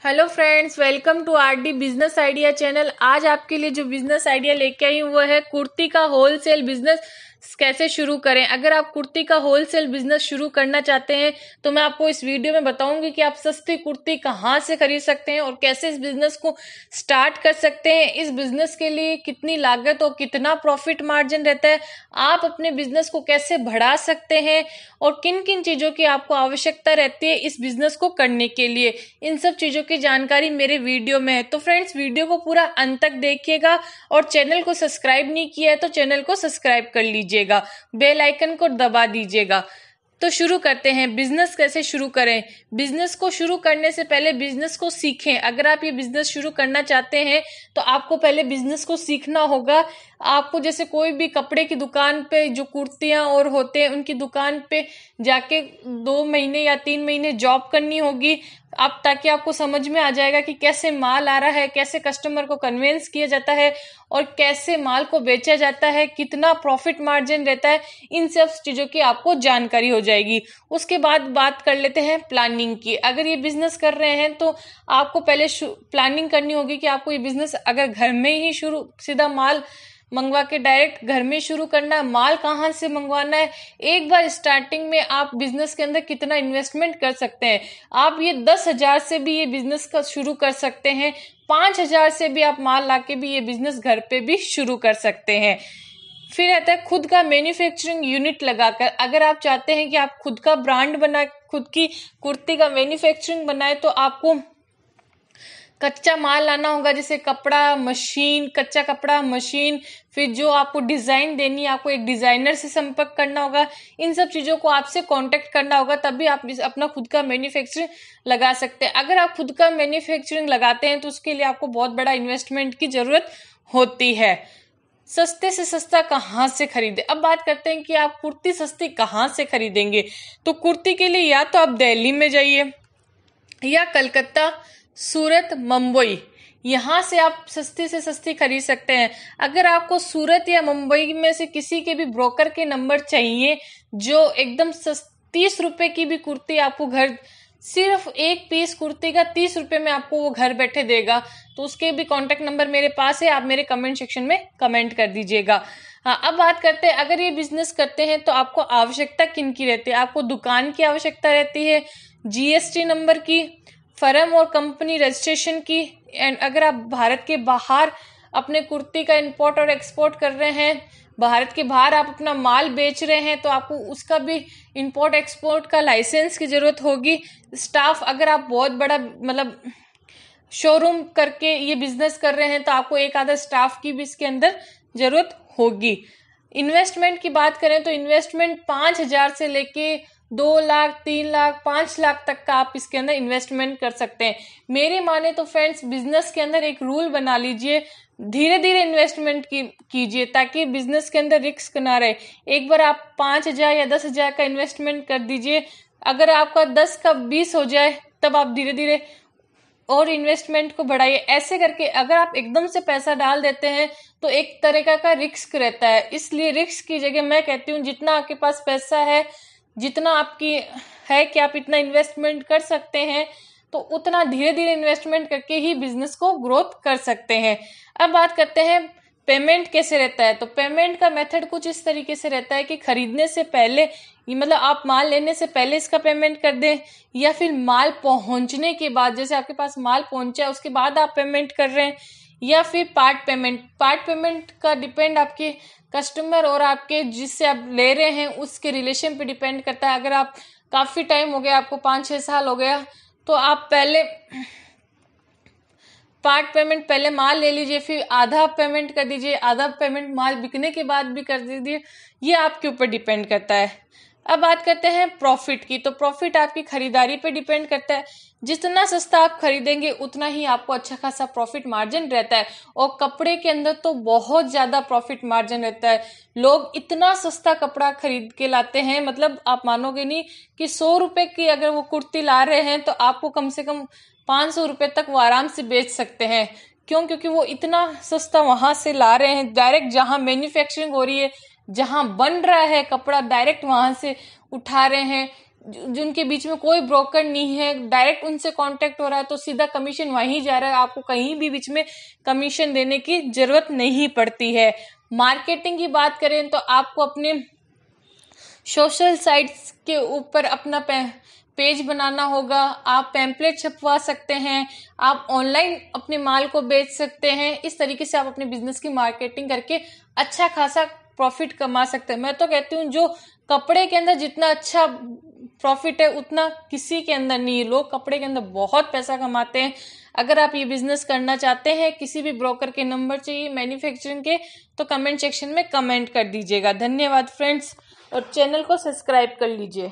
Hello friends, welcome to RD business idea channel. आज आपके लिए जो बिजनेस आइडिया लेके आई हूँ वो है कुर्ती का होलसेल बिजनेस कैसे शुरू करें। अगर आप कुर्ती का होलसेल बिजनेस शुरू करना चाहते हैं तो मैं आपको इस वीडियो में बताऊंगी कि आप सस्ती कुर्ती कहाँ से खरीद सकते हैं और कैसे इस बिजनेस को स्टार्ट कर सकते हैं। इस बिजनेस के लिए कितनी लागत और कितना प्रॉफिट मार्जिन रहता है, आप अपने बिजनेस को कैसे बढ़ा सकते हैं और किन किन चीजों की आपको आवश्यकता रहती है इस बिजनेस को करने के लिए। इन सब चीजों की जानकारी मेरे वीडियो में है। तो फ्रेंड्स, वीडियो को पूरा अंत तक देखिएगा और चैनल को सब्सक्राइब नहीं किया है तो चैनल को सब्सक्राइब कर लीजिएगा, बेल आइकन को दबा दीजिएगा। तो शुरू करते हैं। बिजनेस कैसे शुरू करें। बिजनेस को शुरू करने से पहले बिजनेस को सीखें। अगर आप ये बिजनेस शुरू करना चाहते हैं तो आपको पहले बिजनेस को सीखना होगा। आपको जैसे कोई भी कपड़े की दुकान पे जो कुर्तियां और होते हैं उनकी दुकान पे जाके 2 महीने या 3 महीने जॉब करनी होगी आप, ताकि आपको समझ में आ जाएगा कि कैसे माल आ रहा है, कैसे कस्टमर को कन्वेंस किया जाता है और कैसे माल को बेचा जाता है, कितना प्रॉफिट मार्जिन रहता है। इन सब चीजों की आपको जानकारी हो जाएगी। उसके बाद बात कर लेते हैं प्लानिंग की। अगर ये बिजनेस कर रहे हैं तो आपको पहले प्लानिंग करनी होगी कि आपको ये बिजनेस अगर घर में ही शुरू सीधा माल मंगवा के डायरेक्ट घर में शुरू करना है, माल कहाँ से मंगवाना है। एक बार स्टार्टिंग में आप बिजनेस के अंदर कितना इन्वेस्टमेंट कर सकते हैं। आप ये 10,000 से भी ये बिजनेस का शुरू कर सकते हैं। 5,000 से भी आप माल लाके भी ये बिजनेस घर पे भी शुरू कर सकते हैं। फिर रहता है खुद का मैन्युफैक्चरिंग यूनिट लगाकर। अगर आप चाहते हैं कि आप खुद का ब्रांड बना, खुद की कुर्ती का मैन्युफैक्चरिंग बनाए, तो आपको कच्चा माल लाना होगा, जैसे कपड़ा मशीन, कच्चा कपड़ा मशीन। फिर जो आपको डिजाइन देनी है, आपको एक डिजाइनर से संपर्क करना होगा। इन सब चीजों को आपसे कांटेक्ट करना होगा, तभी आप अपना खुद का मैन्युफैक्चरिंग लगा सकते हैं। अगर आप खुद का मैन्युफैक्चरिंग लगाते हैं तो उसके लिए आपको बहुत बड़ा इन्वेस्टमेंट की जरूरत होती है। सस्ते से सस्ता कहाँ से खरीदे। अब बात करते हैं कि आप कुर्ती सस्ती कहाँ से खरीदेंगे। तो कुर्ती के लिए या तो आप दिल्ली में जाइए या कलकत्ता, सूरत, मुंबई, यहाँ से आप सस्ती से सस्ती खरीद सकते हैं। अगर आपको सूरत या मुंबई में से किसी के भी ब्रोकर के नंबर चाहिए जो एकदम 30 रुपए की भी कुर्ती आपको घर, सिर्फ एक पीस कुर्ती का 30 रुपए में आपको वो घर बैठे देगा, तो उसके भी कांटेक्ट नंबर मेरे पास है। आप मेरे कमेंट सेक्शन में कमेंट कर दीजिएगा। हाँ, अब बात करते हैं अगर ये बिजनेस करते हैं तो आपको आवश्यकता किन की रहती है। आपको दुकान की आवश्यकता रहती है, जीएसटी नंबर की, फर्म और कंपनी रजिस्ट्रेशन की। एंड अगर आप भारत के बाहर अपने कुर्ती का इंपोर्ट और एक्सपोर्ट कर रहे हैं, भारत के बाहर आप अपना माल बेच रहे हैं, तो आपको उसका भी इंपोर्ट एक्सपोर्ट का लाइसेंस की जरूरत होगी। स्टाफ, अगर आप बहुत बड़ा मतलब शोरूम करके ये बिजनेस कर रहे हैं तो आपको एक आधा स्टाफ की भी इसके अंदर जरूरत होगी। इन्वेस्टमेंट की बात करें तो इन्वेस्टमेंट 5,000 से लेके 2 लाख, 3 लाख, 5 लाख तक का आप इसके अंदर इन्वेस्टमेंट कर सकते हैं। मेरे माने तो फ्रेंड्स, बिजनेस के अंदर एक रूल बना लीजिए, धीरे धीरे इन्वेस्टमेंट कीजिए ताकि बिजनेस के अंदर रिस्क ना रहे। एक बार आप 5,000 या 10,000 का इन्वेस्टमेंट कर दीजिए, अगर आपका 10 का 20 हो जाए तब आप धीरे धीरे और इन्वेस्टमेंट को बढ़ाइए। ऐसे करके अगर आप एकदम से पैसा डाल देते हैं तो एक तरीका का रिस्क रहता है। इसलिए रिस्क की जगह मैं कहती हूँ जितना आपके पास पैसा है, जितना आपकी है कि आप इतना इन्वेस्टमेंट कर सकते हैं, तो उतना धीरे धीरे इन्वेस्टमेंट करके ही बिजनेस को ग्रोथ कर सकते हैं। अब बात करते हैं पेमेंट कैसे रहता है। तो पेमेंट का मेथड कुछ इस तरीके से रहता है कि खरीदने से पहले, मतलब आप माल लेने से पहले इसका पेमेंट कर दें, या फिर माल पहुंचने के बाद, जैसे आपके पास माल पहुंचा है उसके बाद आप पेमेंट कर रहे हैं, या फिर पार्ट पेमेंट। पार्ट पेमेंट का डिपेंड आपके कस्टमर और आपके जिससे आप ले रहे हैं उसके रिलेशन पे डिपेंड करता है। अगर आप काफी टाइम हो गया, आपको 5-6 साल हो गया, तो आप पहले पार्ट पेमेंट पहले माल ले लीजिए, फिर आधा पेमेंट कर दीजिए, आधा पेमेंट माल बिकने के बाद भी कर दीजिए। ये आपके ऊपर डिपेंड करता है। अब बात करते हैं प्रॉफिट की। तो प्रॉफिट आपकी खरीदारी पे डिपेंड करता है। जितना सस्ता आप खरीदेंगे उतना ही आपको अच्छा खासा प्रॉफिट मार्जिन रहता है। और कपड़े के अंदर तो बहुत ज्यादा प्रॉफिट मार्जिन रहता है। लोग इतना सस्ता कपड़ा खरीद के लाते हैं, मतलब आप मानोगे नहीं कि 100 रुपए की अगर वो कुर्ती ला रहे हैं तो आपको कम से कम 500 रुपए तक वो आराम से बेच सकते हैं। क्यों? क्योंकि वो इतना सस्ता वहां से ला रहे हैं, डायरेक्ट जहां मैन्युफैक्चरिंग हो रही है, जहां बन रहा है कपड़ा, डायरेक्ट वहां से उठा रहे हैं। जिनके बीच में कोई ब्रोकर नहीं है, डायरेक्ट उनसे कांटेक्ट हो रहा है तो सीधा कमीशन वहीं जा रहा है, आपको कहीं भी बीच में कमीशन देने की जरूरत नहीं पड़ती है। मार्केटिंग की बात करें तो आपको अपने सोशल साइट्स के ऊपर अपना पेज बनाना होगा, आप पैम्पलेट छपवा सकते हैं, आप ऑनलाइन अपने माल को बेच सकते हैं। इस तरीके से आप अपने बिजनेस की मार्केटिंग करके अच्छा खासा प्रॉफिट कमा सकते हैं। मैं तो कहती हूँ जो कपड़े के अंदर जितना अच्छा प्रॉफिट है उतना किसी के अंदर नहीं है। लोग कपड़े के अंदर बहुत पैसा कमाते हैं। अगर आप ये बिजनेस करना चाहते हैं, किसी भी ब्रोकर के नंबर चाहिए मैन्युफैक्चरिंग के, तो कमेंट सेक्शन में कमेंट कर दीजिएगा। धन्यवाद फ्रेंड्स, और चैनल को सब्सक्राइब कर लीजिए।